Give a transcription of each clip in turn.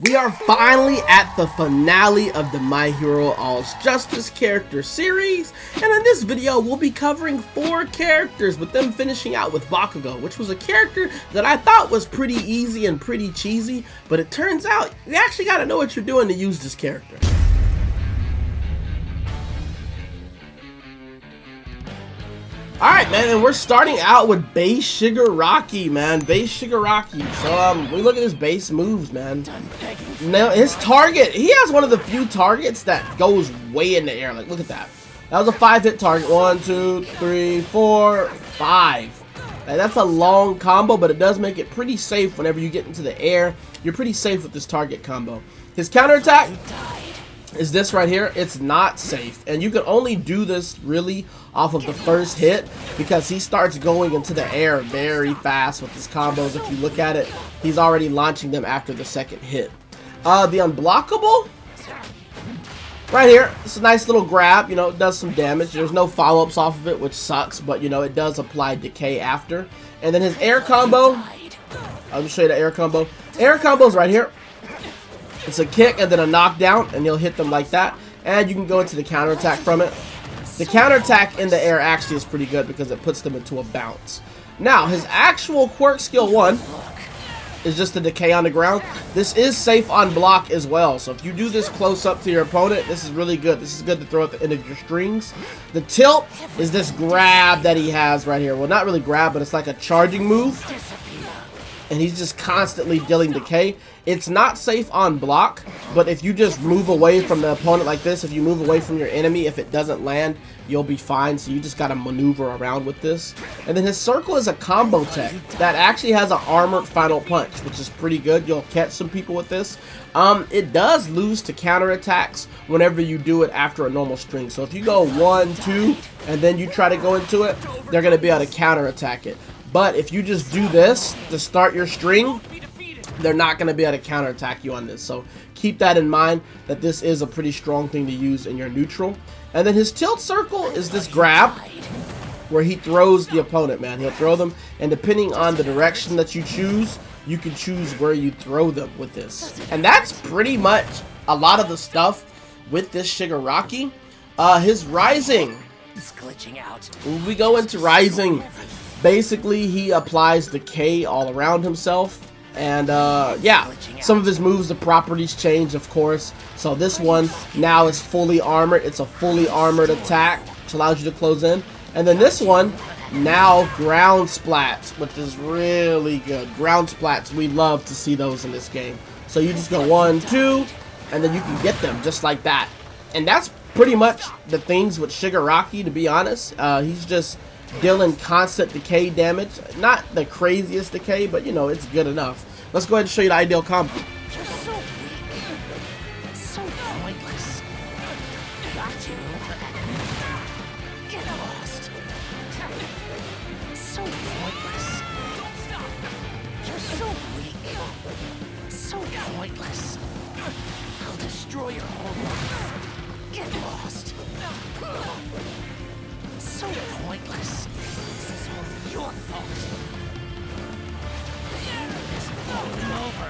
We are finally at the finale of the My Hero All's Justice character series, and in this video we'll be covering 4 characters, with them finishing out with Bakugo, which was a character that I thought was pretty easy and pretty cheesy, but it turns out you actually gotta know what you're doing to use this character. Alright, man, and we're starting out with base Shigaraki, man. Base Shigaraki. So, we look at his base moves, man. Now, his target, he has one of the few targets that goes way in the air. Like, look at that. That was a 5-hit target. 1, 2, 3, 4, 5. Like, that's a long combo, but it does make it pretty safe whenever you get into the air. You're pretty safe with this target combo. His counterattack is this right here. It's not safe, and you can only do this really off of the first hit because he starts going into the air very fast with his combos. If you look at it, he's already launching them after the second hit. The unblockable right here, it's a nice little grab, you know, it does some damage. There's no follow-ups off of it, which sucks, but you know, it does apply decay after. And then his air combo, I'll just show you the air combo. Air combo's right here. It's a kick and then a knockdown, and you'll hit them like that. And you can go into the counterattack from it. The counterattack in the air actually is pretty good because it puts them into a bounce. Now, his actual quirk skill 1 is just the decay on the ground. This is safe on block as well. So if you do this close up to your opponent, this is really good. This is good to throw at the end of your strings. The tilt is this grab that he has right here. Well, not really grab, but it's like a charging move. And he's just constantly dealing decay. It's not safe on block, but if you just move away from the opponent like this, if you move away from your enemy, if it doesn't land, you'll be fine. So you just gotta maneuver around with this. And then his circle is a combo tech that actually has an armored final punch, which is pretty good. You'll catch some people with this. It does lose to counterattacks whenever you do it after a normal string. So if you go 1, 2, and then you try to go into it, they're gonna be able to counterattack it. But if you just do this to start your string, they're not going to be able to counterattack you on this. So keep that in mind, that this is a pretty strong thing to use in your neutral. And then his tilt circle is this grab where he throws the opponent, man. He'll throw them, and depending on the direction that you choose, you can choose where you throw them with this. And that's pretty much a lot of the stuff with this Shigaraki. His rising. When we go into rising, basically, he applies decay all around himself. And, yeah, some of his moves, the properties change, of course. So this one now is fully armored. It's a fully armored attack, which allows you to close in. And then this one, now ground splats, which is really good. Ground splats, we love to see those in this game. So you just go 1, 2, and then you can get them just like that. And that's pretty much the things with Shigaraki, to be honest. He's just dealing constant decay damage. Not the craziest decay, but you know, it's good enough. Let's go ahead and show you the ideal combo. You're so weak. So pointless. Got you. Get lost. So pointless. Don't stop. You're so weak. So pointless. I'll destroy your whole life. Get lost. So pointless. This is all your fault. It's blowing over.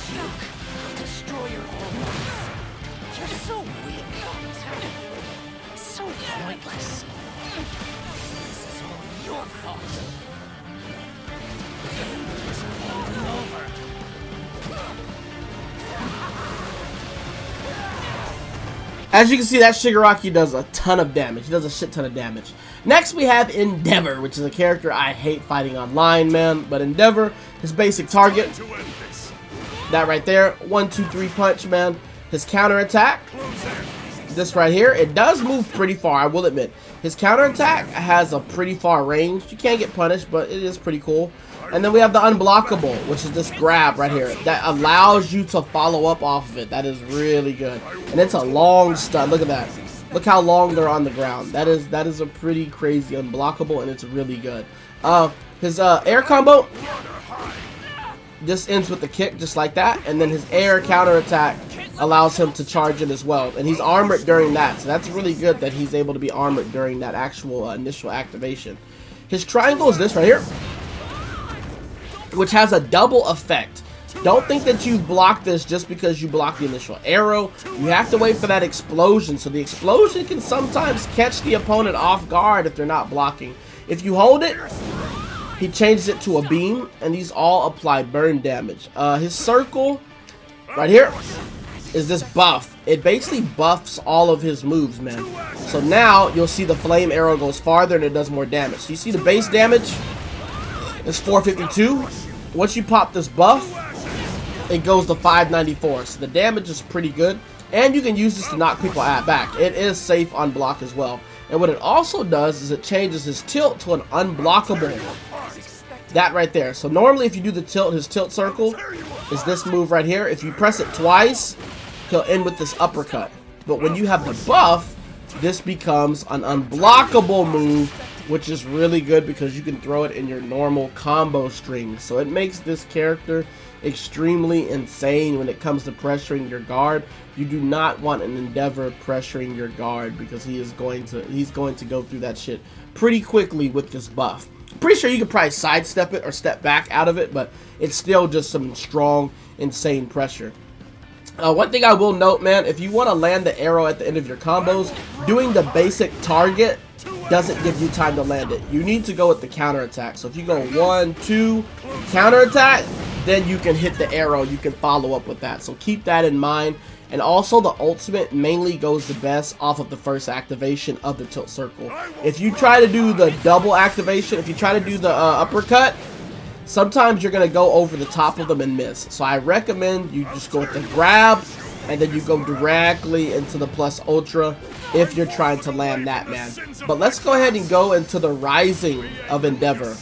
Puke. I'll destroy your whole life. You're so weak. So pointless. This is all your fault. It's blowing over. As you can see, that Shigaraki does a ton of damage. He does a shit ton of damage. Next, we have Endeavor, which is a character I hate fighting online, man. But Endeavor, his basic target, that right there, 1, 2, 3 punch, man. His counterattack, this right here, it does move pretty far, I will admit. His counterattack has a pretty far range. You can't get punished, but it is pretty cool. And then we have the unblockable, which is this grab right here that allows you to follow up off of it. That is really good. And it's a long stun. Look at that. Look how long they're on the ground. That is a pretty crazy unblockable, and it's really good. His air combo just ends with the kick, just like that. And then his air counterattack allows him to charge in as well. And he's armored during that. So that's really good that he's able to be armored during that actual initial activation. His triangle is this right here. which has a double effect. Don't think that you block this just because you block the initial arrow. You have to wait for that explosion. So the explosion can sometimes catch the opponent off guard if they're not blocking. If you hold it, he changes it to a beam, and these all apply burn damage. His circle right here is this buff. It basically buffs all of his moves, man. So now you'll see the flame arrow goes farther and it does more damage. So you see the base damage is 452. Once you pop this buff, it goes to 594. So the damage is pretty good, and you can use this to knock people back. It is safe on block as well. And what it also does is it changes his tilt to an unblockable. That right there. So normally if you do the tilt, his tilt circle is this move right here. If you press it twice, he'll end with this uppercut. But when you have the buff, this becomes an unblockable move, which is really good because you can throw it in your normal combo string. So it makes this character extremely insane when it comes to pressuring your guard. You do not want an Endeavor pressuring your guard because he's going to go through that shit pretty quickly with this buff. Pretty sure you could probably sidestep it or step back out of it, but it's still just some strong, insane pressure. One thing I will note, man, if you want to land the arrow at the end of your combos, doing the basic target doesn't give you time to land it. You need to go with the counterattack. So if you go 1, 2, counterattack, then you can hit the arrow. You can follow up with that. So keep that in mind. And also the ultimate mainly goes the best off of the first activation of the tilt circle. If you try to do the double activation, if you try to do the uppercut, sometimes you're going to go over the top of them and miss. So I recommend you just go with the grab, and then you go directly into the plus ultra if you're trying to land that, man. But let's go ahead and go into the Rising of Endeavor.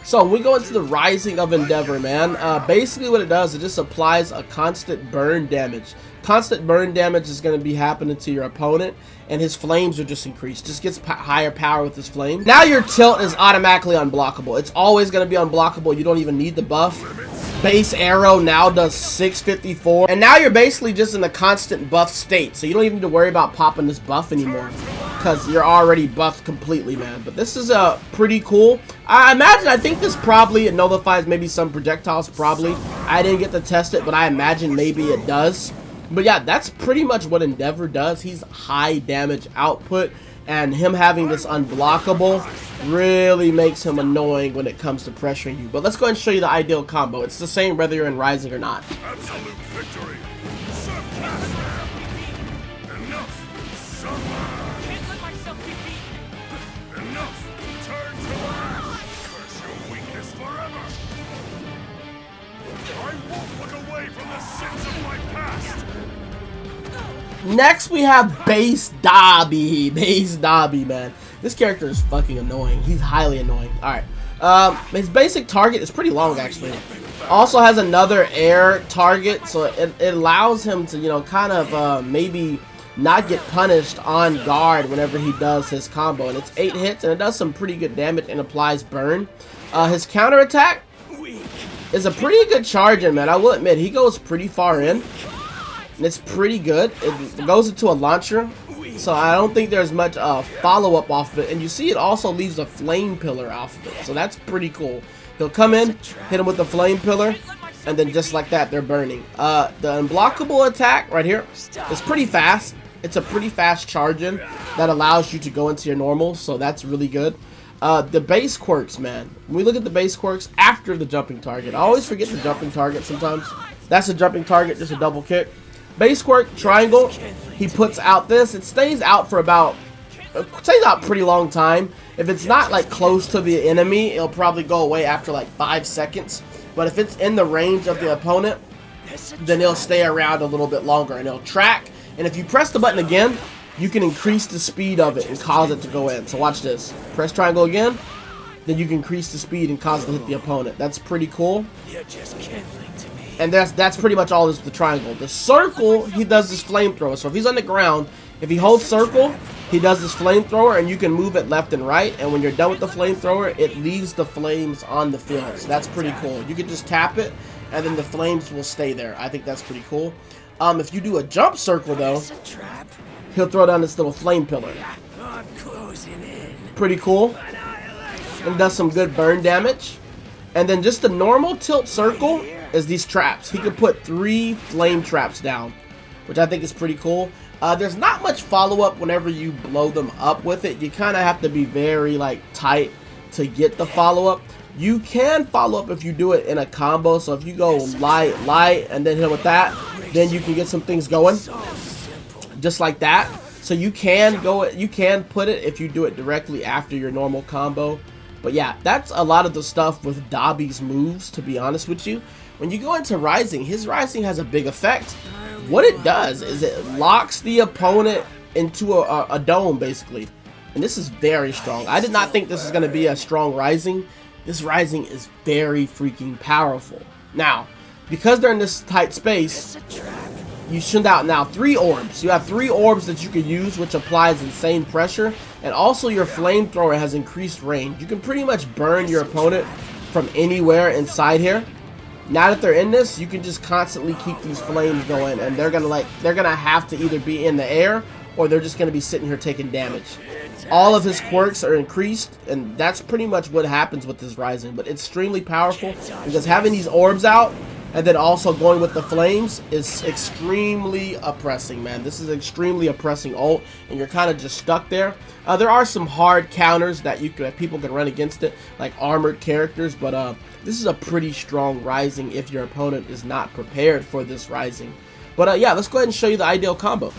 So we go into the Rising of Endeavor, man. Basically what it does, it just applies a constant burn damage. Constant burn damage is going to be happening to your opponent, and his flames are just increased. Just gets higher power with his flame. Now your tilt is automatically unblockable. It's always going to be unblockable. You don't even need the buff. Base arrow now does 654, and now you're basically just in a constant buff state, so you don't even need to worry about popping this buff anymore because you're already buffed completely, man. But this is pretty cool. I think this probably nullifies maybe some projectiles, probably. I didn't get to test it, but I imagine maybe it does. But yeah, that's pretty much what Endeavor does. He's high damage output, and him having this unblockable really makes him annoying when it comes to pressuring you. But let's go ahead and show you the ideal combo. It's the same whether you're in Rising or not. Absolute victory. Enough. Can't let myself be beaten. Enough. Turn to ash. Curse your weakness forever. I won't look away from the sins of my past. Next we have Base Dabi. Base Dabi, man. This character is fucking annoying. He's highly annoying. Alright. His basic target is pretty long, actually. Also has another air target, so it allows him to, you know, kind of maybe not get punished on guard whenever he does his combo. And it's 8 hits, and it does some pretty good damage and applies burn. His counterattack is a pretty good charge in, man. I will admit, he goes pretty far in. And it's pretty good. It goes into a launcher, so I don't think there's much follow-up off of it. And you see it also leaves a flame pillar off of it, so that's pretty cool. He'll come in, hit him with the flame pillar, and then just like that, they're burning. The unblockable attack right here is pretty fast. It's a pretty fast charge-in that allows you to go into your normal, so that's really good. The base quirks, man. When we look at the base quirks after the jumping target, I always forget the jumping target sometimes. That's a jumping target, just a double kick. Base quirk, triangle, he puts out this. It stays out for about, stays out pretty long time. If it's not like close to the enemy, it'll probably go away after like 5 seconds. But if it's in the range of the opponent, then it'll stay around a little bit longer and it'll track. And if you press the button again, you can increase the speed of it and cause it to go in. So watch this. Press triangle again, then you can increase the speed and cause it to hit the opponent. That's pretty cool. You're just kindling to me. And that's pretty much all is the triangle. The circle, he does this flamethrower. So if he's on the ground, if he holds circle, he does this flamethrower, and you can move it left and right. And when you're done with the flamethrower, it leaves the flames on the field. So that's pretty cool. You can just tap it, and then the flames will stay there. I think that's pretty cool. If you do a jump circle, though, he'll throw down this little flame pillar. I'm closing in. Pretty cool. And does some good burn damage. And then just the normal tilt circle is these traps. He could put 3 flame traps down, which I think is pretty cool. There's not much follow-up whenever you blow them up with it. You kind of have to be very like tight to get the follow-up. You can follow up if you do it in a combo. So if you go light, light, and then hit with that, then you can get some things going, just like that. So you can put it if you do it directly after your normal combo. But yeah, that's a lot of the stuff with Dabi's moves, to be honest with you. When you go into Rising, his Rising has a big effect. What it does is it locks the opponent into a dome, basically. And this is very strong. I did not think this was going to be a strong Rising. This Rising is very freaking powerful. Now, because they're in this tight space, you send out now 3 orbs. You have 3 orbs that you can use, which applies insane pressure. And also your flamethrower has increased range. You can pretty much burn your opponent from anywhere inside here. Now that they're in this, you can just constantly keep these flames going, and they're gonna have to either be in the air or they're just gonna be sitting here taking damage. All of his quirks are increased, and that's pretty much what happens with this Rising. But it's extremely powerful because having these orbs out and then also going with the flames is extremely oppressing, man. This is extremely oppressing ult, and you're kind of just stuck there. There are some hard counters that people can run against it, like armored characters, but this is a pretty strong Rising if your opponent is not prepared for this Rising. But yeah, let's go ahead and show you the ideal combo.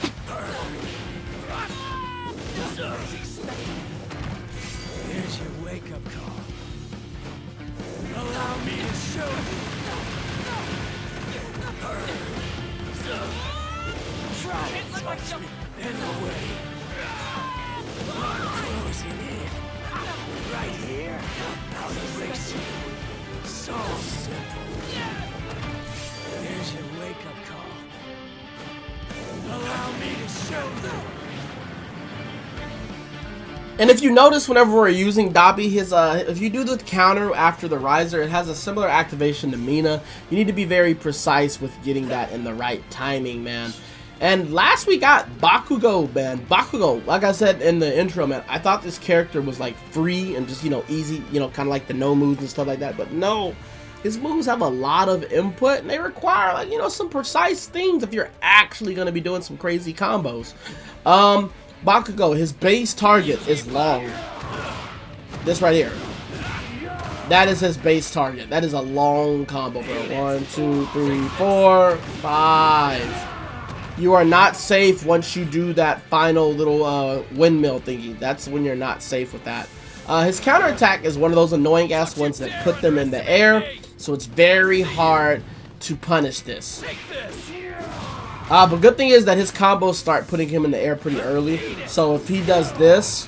Here's your wake-up call. Allow me to show you. Try it, touch me in the way. Closing in. Right here, I'll erase you. So simple. Here's your wake-up call. Allow me to show you. And if you notice, whenever we're using Dabi, if you do the counter after the riser, it has a similar activation to Mina. You need to be very precise with getting that in the right timing, man. And last we got Bakugo, man. Bakugo, like I said in the intro, man, I thought this character was like free and just, easy, kind of like the no moves and stuff like that. But no, his moves have a lot of input and they require, like, some precise things if you're actually going to be doing some crazy combos. Bakugo, his base target is long. This right here. That is his base target. That is a long combo, bro. 1, 2, 3, 4, 5. You are not safe once you do that final little windmill thingy. That's when you're not safe with that. His counterattack is one of those annoying ass ones that put them in the air. So it's very hard to punish this. But good thing is that his combos start putting him in the air pretty early. So if he does this,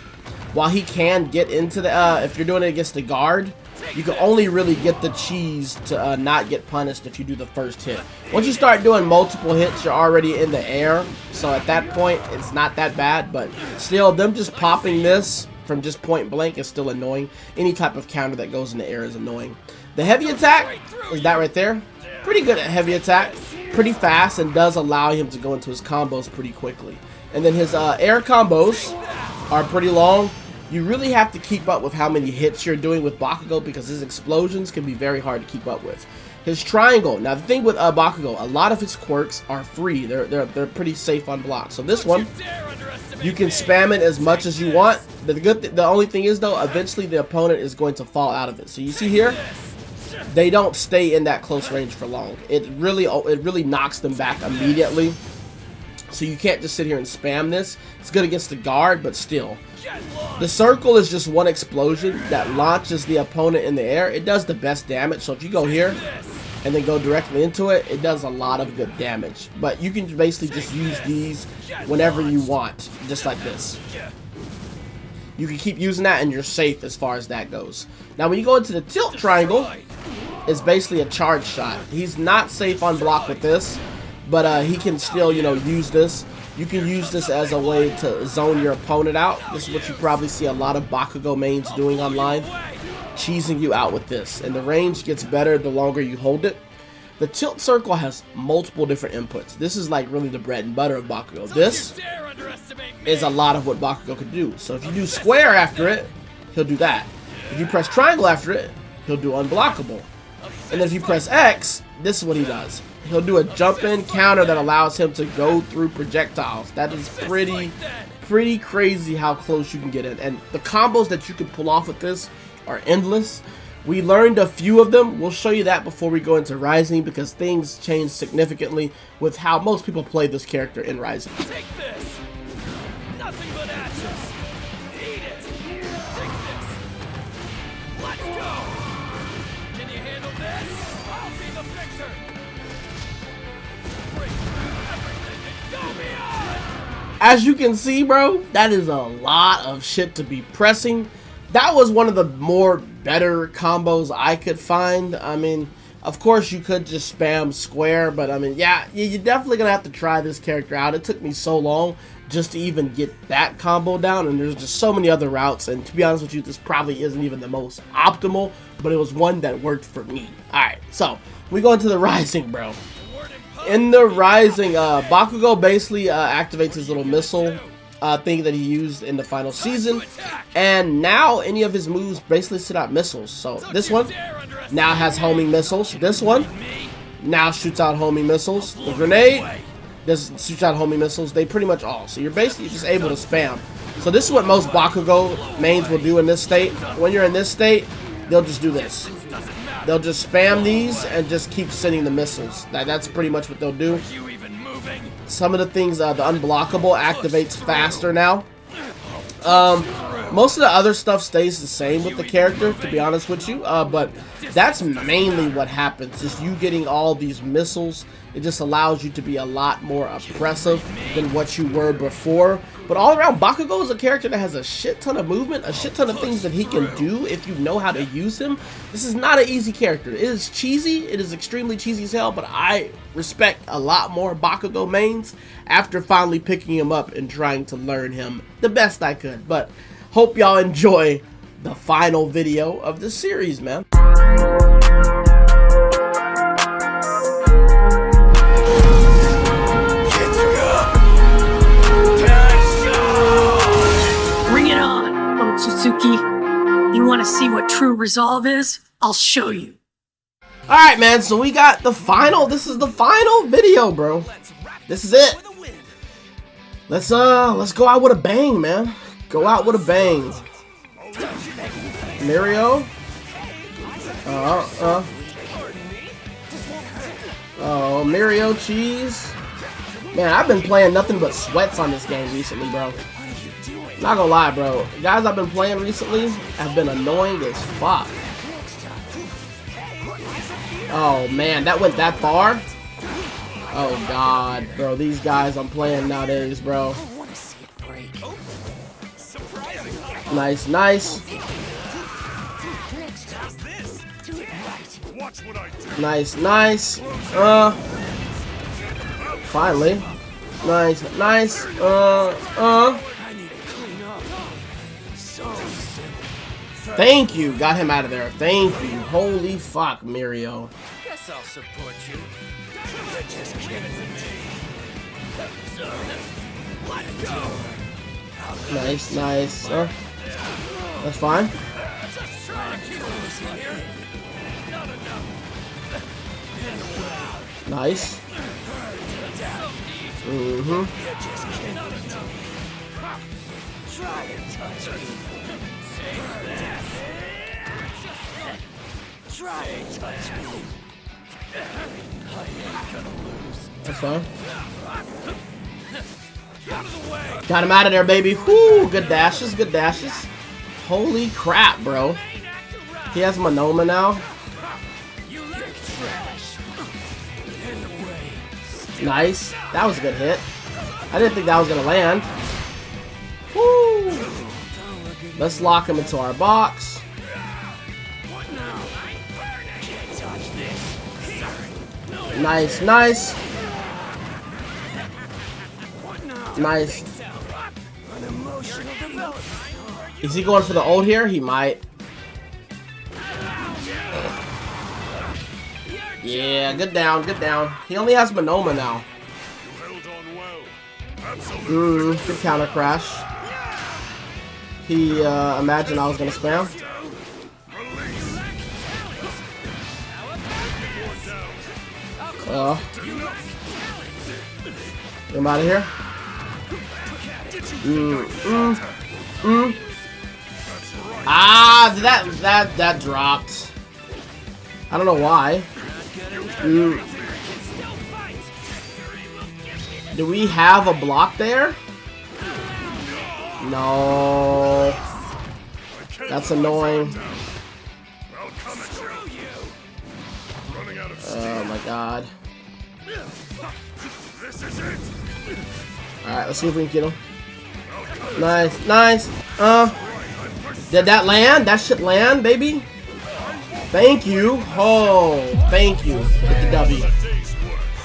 while he can get into the, if you're doing it against the guard, you can only really get the cheese to not get punished if you do the first hit. Once you start doing multiple hits, you're already in the air. So at that point, it's not that bad. But still, them just popping this from just point blank is still annoying. Any type of counter that goes in the air is annoying. The heavy attack is that right there. Pretty good at heavy attack. Pretty fast and does allow him to go into his combos pretty quickly. And then his air combos are pretty long. You really have to keep up with how many hits you're doing with Bakugo because his explosions can be very hard to keep up with. His triangle. Now the thing with Bakugo, a lot of his quirks are free. They're pretty safe on block. So this one, you can spam it as much as you want. The only thing is though, eventually the opponent is going to fall out of it. So you see here, they don't stay in that close range for long. It really knocks them back immediately. So you can't just sit here and spam this. It's good against the guard, but still. The circle is just one explosion that launches the opponent in the air. It does the best damage. So if you go here and then go directly into it, it does a lot of good damage. But you can basically just use these whenever you want, just like this. You can keep using that and you're safe as far as that goes. Now when you go into the tilt triangle, it's basically a charge shot. He's not safe on block with this, but he can still, use this. You can use this as a way to zone your opponent out. This is what you probably see a lot of Bakugo mains doing online. Cheesing you out with this. And the range gets better the longer you hold it. The tilt circle has multiple different inputs. This is like really the bread and butter of Bakugo. This is a lot of what Bakugo could do. So if you do square after it, he'll do that. If you press triangle after it, he'll do unblockable. And then if you press X, this is what he does. He'll do a jump in counter that allows him to go through projectiles. That is pretty crazy how close you can get in. And the combos that you can pull off with this are endless. We learned a few of them. We'll show you that before we go into Rising, because things change significantly with how most people play this character in Rising. Take this. Nothing but ashes. Eat it. Take this. Let's go. Can you handle this? I'll be the victor. Break through everything and go beyond. As you can see, bro, that is a lot of shit to be pressing. That was one of the more better combos I could find. I mean, of course you could just spam square, but I mean, yeah, you're definitely gonna have to try this character out. It took me so long just to even get that combo down, and there's just so many other routes, and to be honest with you, this probably isn't even the most optimal, but it was one that worked for me. Alright, so we go into the Rising, bro. In the Rising, Bakugo basically activates his little missile thing that he used in the final season, and now any of his moves basically sit out missiles. So this one now has homing missiles. This one now shoots out homing missiles. The grenade does shoots out homing missiles. They pretty much all. So you're basically just able to spam. So this is what most Bakugo mains will do in this state. When you're in this state, they'll just do this. They'll just spam these and just keep sending the missiles. That's pretty much what they'll do. Some of the things, the unblockable activates faster now. Most of the other stuff stays the same with the character, to be honest with you. But that's mainly what happens, is you getting all these missiles. It just allows you to be a lot more oppressive than what you were before. But all around, Bakugo is a character that has a shit ton of movement, a shit ton of things that he can do if you know how to use him. This is not an easy character. It is cheesy. It is extremely cheesy as hell, but I respect a lot more Bakugo mains after finally picking him up and trying to learn him the best I could. But hope y'all enjoy the final video of the series, man. Suzuki, you want to see what true resolve is? I'll show you. Alright, man, so we got the final. This is the final video, bro. This is it. Let's go out with a bang, man. Go out with a bang. Mario. Oh, Mario cheese. Man, I've been playing nothing but sweats on this game recently, bro. Not gonna lie, bro. Guys I've been playing recently have been annoying as fuck. Oh man, that went that far? Oh god, bro. These guys I'm playing nowadays, bro. Nice, nice. Nice, nice. Finally. Nice, nice. Thank you. Got him out of there. Thank you. Holy fuck, Mario. Guess I'll support you. You're just kidding me. Let's go. Nice, nice. That's fine. Nice. That's fine. Got him out of there, baby. Whoo, good dashes, good dashes. Holy crap, bro. He has Monoma now. Nice. That was a good hit. I didn't think that was gonna land. Woo. Let's lock him into our box. Nice, nice. Nice. Is he going for the ult here? He might. Yeah, good down, good down. He only has Monoma now. Good counter crash. He imagined I was gonna spam. Get him out of here. Ah, that dropped. I don't know why. Do we have a block there? No. That's annoying. Oh my god. Alright, let's see if we can get him. Nice, nice. Did that land? That shit land, baby? Thank you. Oh, thank you. Get the W.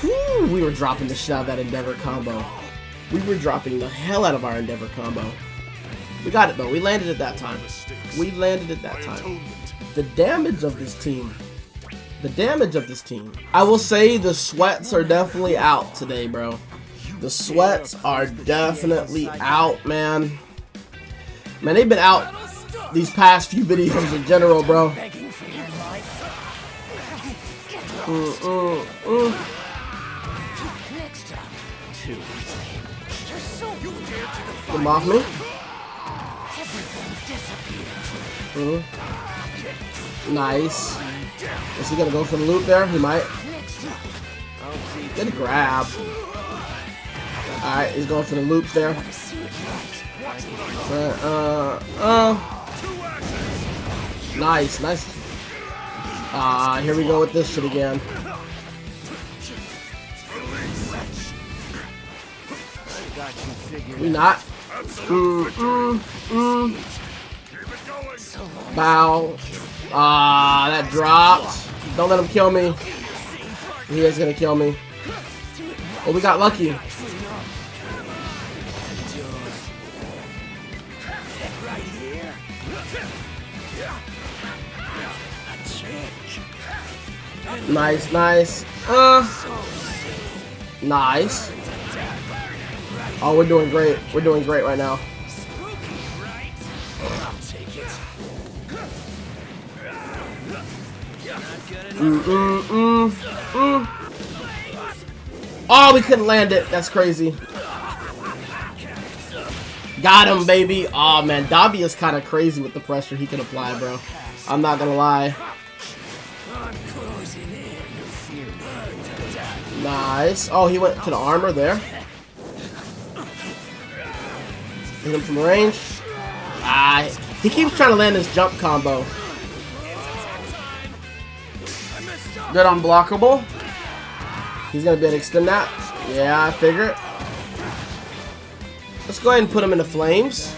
Whew, we were dropping the shit out of that Endeavor combo. We were dropping the hell out of our Endeavor combo. We got it though. We landed it that time. We landed it that time. The damage of this team. The damage of this team. I will say the sweats are definitely out today, bro. The sweats are definitely out, man. Man, they've been out these past few videos in general, bro. Get him off me. Nice. Is he gonna go for the loop there? He might. Good grab. Alright, he's going for the loop there. Nice, nice. Here we go with this shit again. We not. Bow. That dropped. Don't let him kill me. He is gonna kill me. Oh, we got lucky. Nice, nice. Nice. Oh, we're doing great. We're doing great right now. Oh, we couldn't land it. That's crazy. Got him, baby. Oh, man. Dabi is kind of crazy with the pressure he can apply, bro. I'm not gonna lie. Nice. Oh, he went to the armor there. Hit him from range. He keeps trying to land his jump combo. Good unblockable. He's gonna be able to extend that. Yeah, I figure. Let's go ahead and put him in the flames.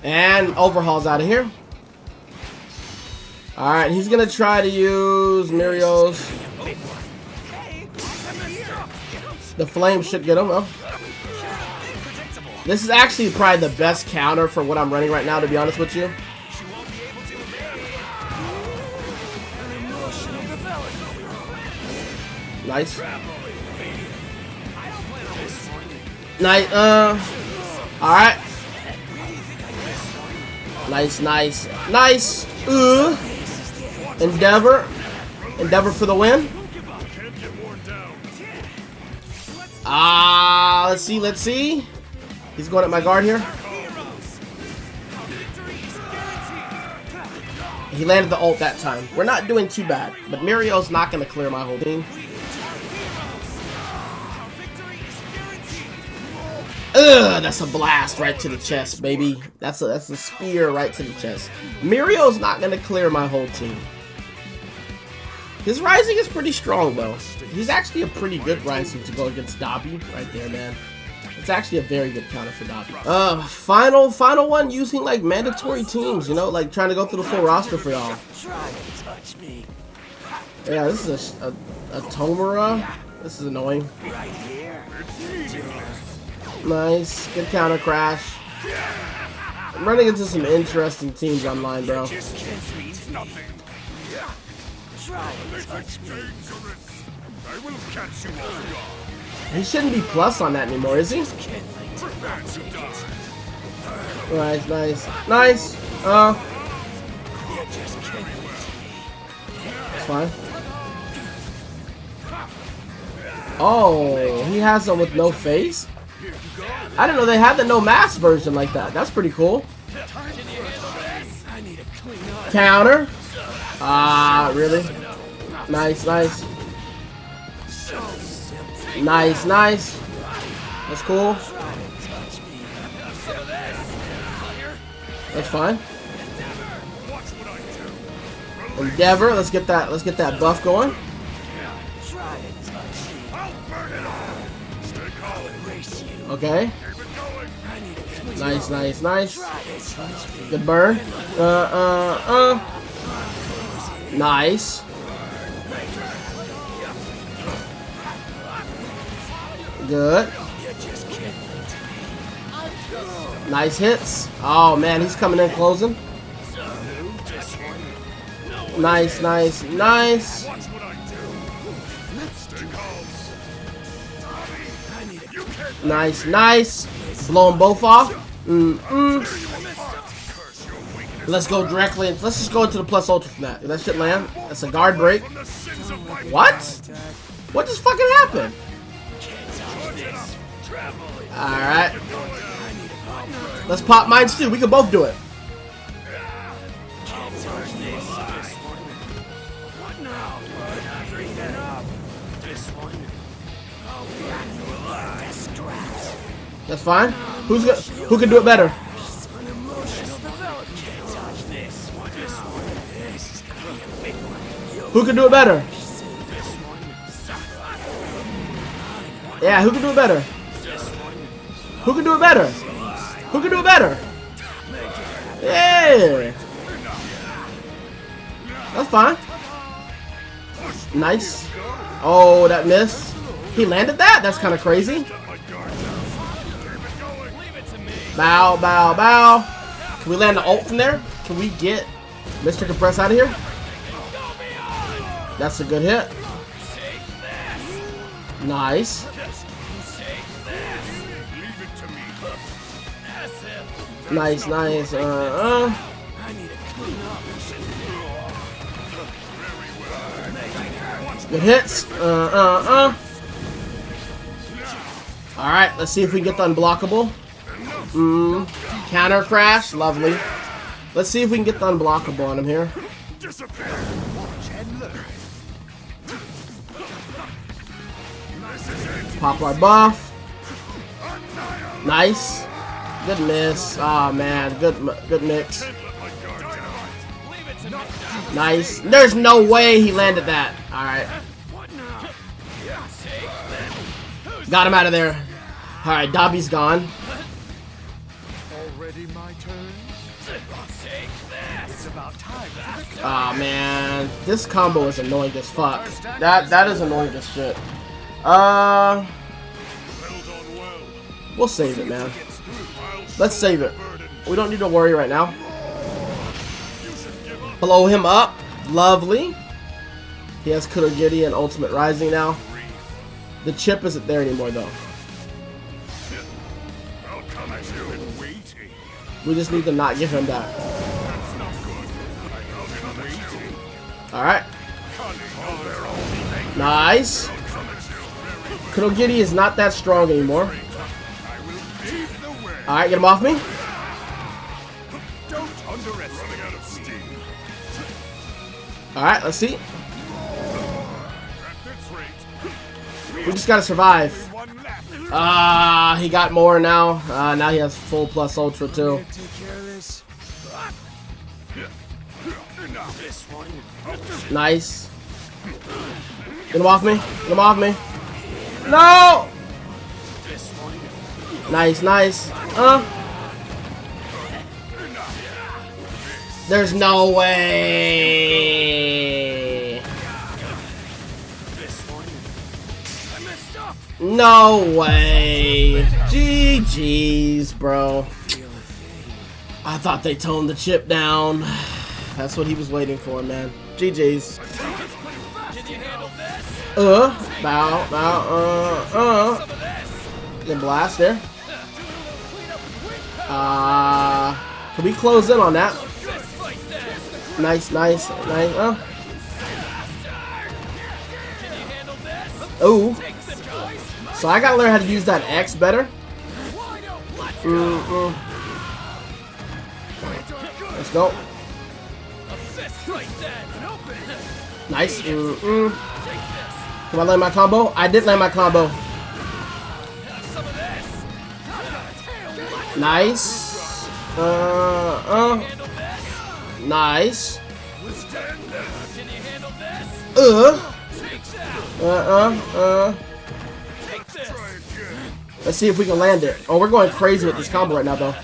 And overhaul's out of here. Alright, he's gonna try to use Mirio's. The flame should get him. Oh. This is actually probably the best counter for what I'm running right now, to be honest with you. Nice. Nice. Alright. Nice, nice, nice. Endeavor. Endeavor for the win. Let's see, let's see. He's going at my guard here. He landed the ult that time. We're not doing too bad, but Mirio's not going to clear my whole team. Ugh, that's a blast right to the chest, baby. That's a spear right to the chest. Mirio's not going to clear my whole team. His rising is pretty strong, though. He's actually a pretty good rising to go against Dabi right there, man. It's actually a very good counter for Dabi. Final one using like mandatory teams, you know, like trying to go through the full roster for y'all. Yeah, this is a Tomura. This is annoying. Nice, good counter crash. I'm running into some interesting teams online, bro. He shouldn't be plus on that anymore, is he? Nice, nice, nice. It's fine. Oh, he has them with no face? I didn't know they had the no mask version like that. That's pretty cool. Counter. Ah, really? Nice, nice. Nice, nice. That's cool. That's fine. Endeavor, let's get that buff going. Okay. Nice, nice, nice. Good burn. Nice. Good. Nice hits. Oh man, he's coming in closing. Nice, nice, nice. Nice, nice. Blow them both off. Let's go directly. Let's just go into the plus ultra from that. If that shit land, that's a guard break. What? What just fucking happened? Alright. Let's pop mines too. We can both do it. That's fine. Who can do it better? Who can do it better? Yeah, who can do it better? Who can do it better? Who can do it better? Yeah. That's fine. Nice. Oh, that missed. He landed that? That's kind of crazy. Bow, bow, bow. Can we land the ult from there? Can we get Mr. Compress out of here? That's a good hit. Nice. Nice, nice. Good hits. Alright, let's see if we can get the unblockable. Counter crash. Lovely. Let's see if we can get the unblockable on him here. Pop our buff. Nice. Good miss. Oh man, good mix. Nice. There's no way he landed that. Alright. Got him out of there. Alright, Dabi's gone. Oh man, this combo is annoying as fuck. That is annoying as shit. We'll save it, man. Let's save it. We don't need to worry right now. Blow him up. Lovely. He has Kurogiri and Ultimate Rising now. The chip isn't there anymore, though. We just need to not give him that. Alright. Nice. Kurogiri is not that strong anymore. Alright, get him off me. Alright, let's see. We just gotta survive. He got more now. Now he has full plus ultra too. Nice. Get him off me. Get him off me. No! Nice, nice. There's no way. No way. GG's, bro. I thought they toned the chip down. That's what he was waiting for, man. GG's. Bow, bow, Get blast there. Can we close in on that? Nice. Oh. So I gotta learn how to use that X better. Let's go. Nice. Can I land my combo? I did land my combo. Nice. Nice. Let's see if we can land it. Oh, we're going crazy with this combo right now, though.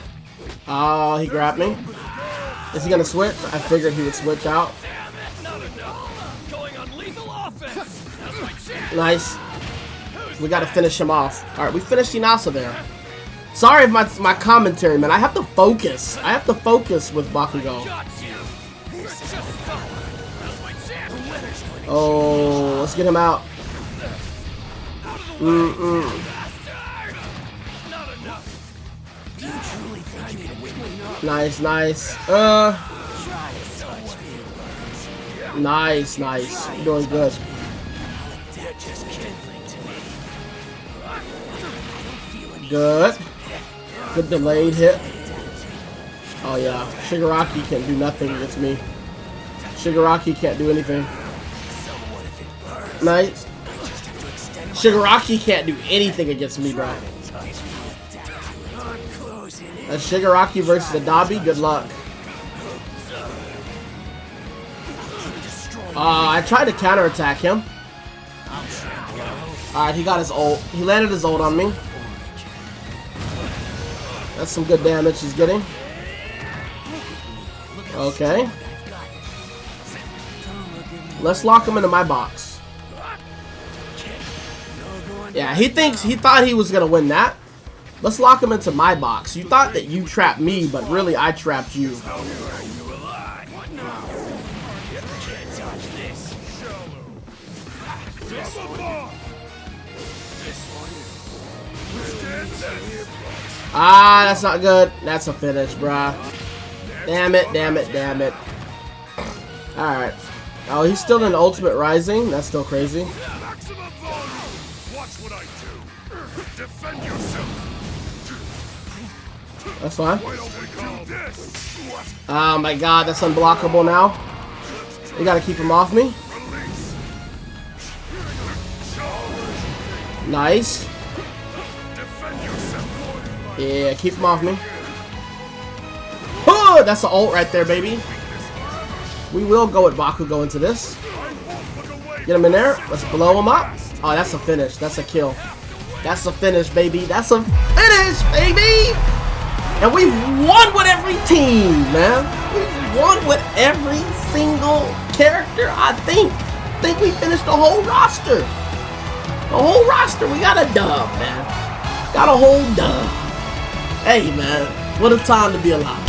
Oh, he grabbed me. Is he gonna switch? I figured he would switch out. Nice. We gotta finish him off. Alright, we finished Inasa there. Sorry if my commentary, man. I have to focus. I have to focus with Bakugo. Oh, let's get him out. Nice. Nice. You're doing good. Good delayed hit. Oh yeah, Shigaraki can't do nothing against me. Shigaraki can't do anything. Nice. Shigaraki can't do anything against me, bro. That's Shigaraki versus the Dabi. Good luck. I tried to counterattack him. Alright, he got his ult. He landed his ult on me. That's some good damage he's getting. Okay. Let's lock him into my box. Yeah, he thought he was gonna win that. Let's lock him into my box. You thought that you trapped me, but really I trapped you. Ah, that's not good. That's a finish, bruh. Damn it. Alright. Oh, he's still in Ultimate Rising. That's still crazy. That's fine. Oh my god, that's unblockable now. You gotta keep him off me. Nice. Yeah, keep him off me. Oh, that's the ult right there, baby. We will go with Bakugo into this. Get him in there. Let's blow him up. Oh, that's a finish. That's a kill. That's a finish, baby. That's a finish, baby. And we've won with every team, man. We've won with every single character, I think. I think we finished the whole roster. The whole roster. We got a dub, man. Got a whole dub. Hey, man. What a time to be alive.